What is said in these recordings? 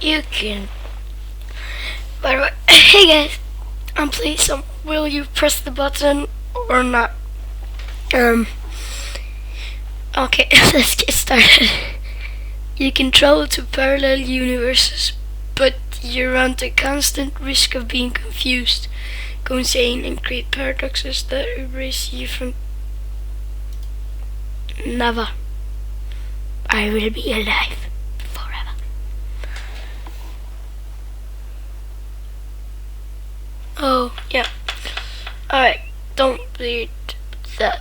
You can. By the way, hey guys, I'm playing some. Will you press the button or not? Um. Okay, let's get started. You can travel to parallel universes, but you run the constant risk of being confused, go insane, and create paradoxes that erase you from. Never. I will be alive forever. Oh, yeah. Alright, don't read that.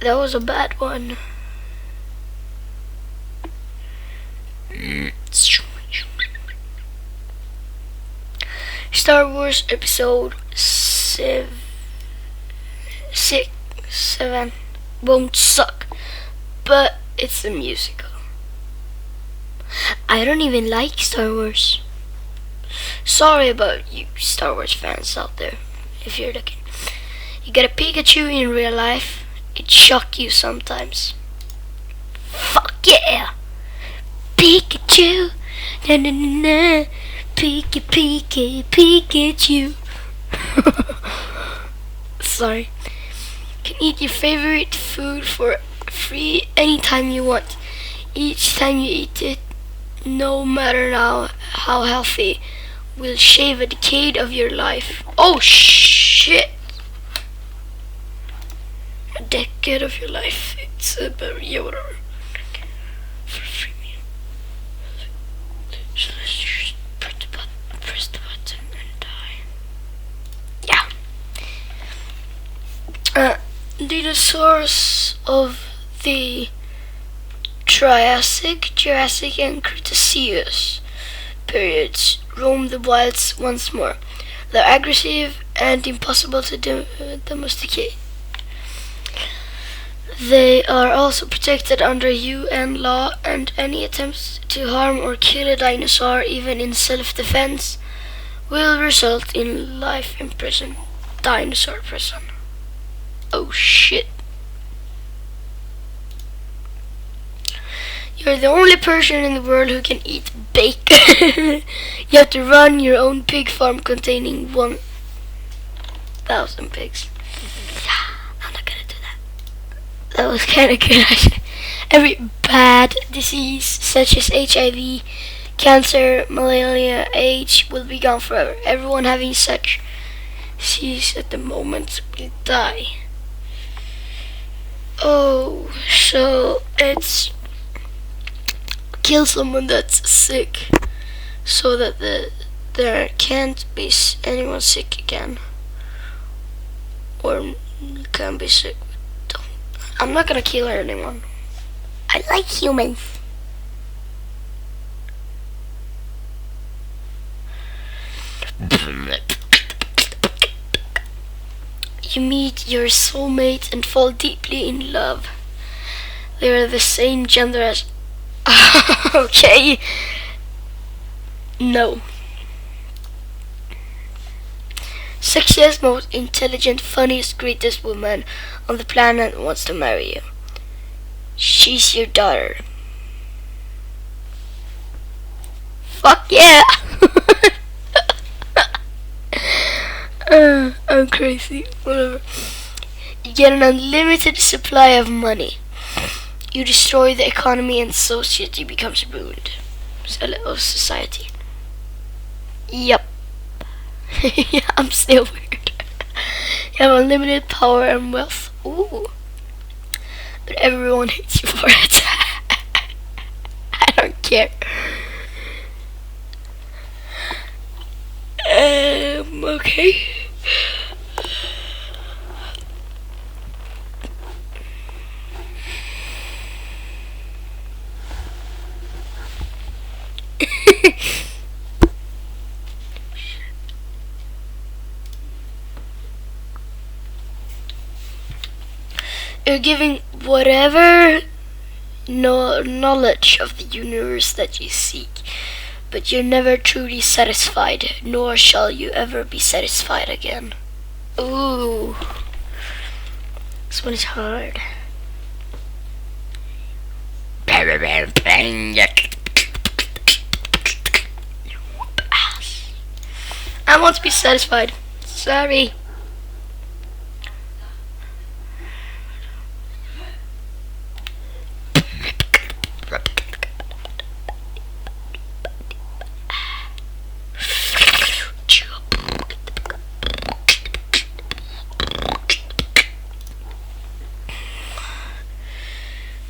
That was a bad one. Star Wars Episode 7 won't suck, but it's a musical. I don't even like Star Wars. Sorry about you Star Wars fans out there, if you're looking. You get a Pikachu in real life, it shock you sometimes. Fuck yeah! Pikachu! Na na na na! Pikachu! Sorry. Can eat your favorite food for free anytime you want. Each time you eat it, no matter how healthy, will shave a decade of your life. Oh shit! A decade of your life. It's a yeah, whatever. For free meal. So let's just press the button and die. Yeah. Dinosaurs of the Triassic, Jurassic, and Cretaceous periods roam the wilds once more. They're aggressive and impossible to domesticate. They are also protected under UN law, and any attempts to harm or kill a dinosaur, even in self-defense, will result in life in prison. Dinosaur prison. Oh shit. You're the only person in the world who can eat bacon. You have to run your own pig farm containing 1,000 pigs. I'm not gonna do that. That was kinda good actually. Every bad disease such as HIV, cancer, malaria, AIDS will be gone forever. Everyone having such disease at the moment will die. Oh, so it's kill someone that's sick so that there can't be anyone sick again, or can be sick. I'm not gonna kill anyone. I like humans. You meet your soulmate and fall deeply in love. They are the same gender as. Okay. No. Sexiest, most intelligent, funniest, greatest woman on the planet wants to marry you. She's your daughter. Fuck yeah! I'm crazy. Whatever. You get an unlimited supply of money. You destroy the economy and society becomes ruined. Society. Yup. Yeah, I'm still weird. You have unlimited power and wealth. Ooh. But everyone hates you for it. I don't care. Okay. You're giving whatever knowledge of the universe that you seek, but you're never truly satisfied, nor shall you ever be satisfied again. Ooh. This one is hard. I want to be satisfied. Sorry.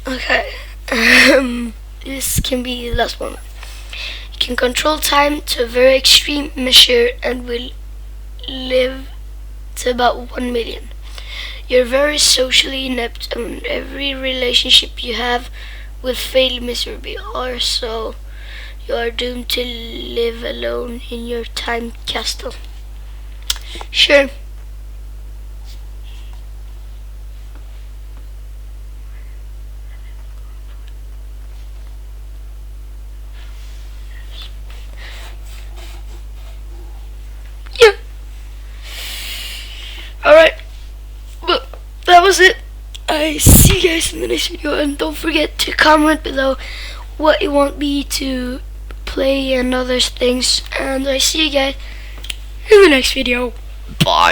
Okay. This can be the last one. You can control time to a very extreme measure and will live to about 1 million. You're very socially inept and every relationship you have will fail miserably, or so you are doomed to live alone in your time castle. Sure. Yeah. Alright. Well, that was it. I see you guys in the next video, and don't forget to comment below what you want me to play and other things, and I see you guys in the next video. Bye.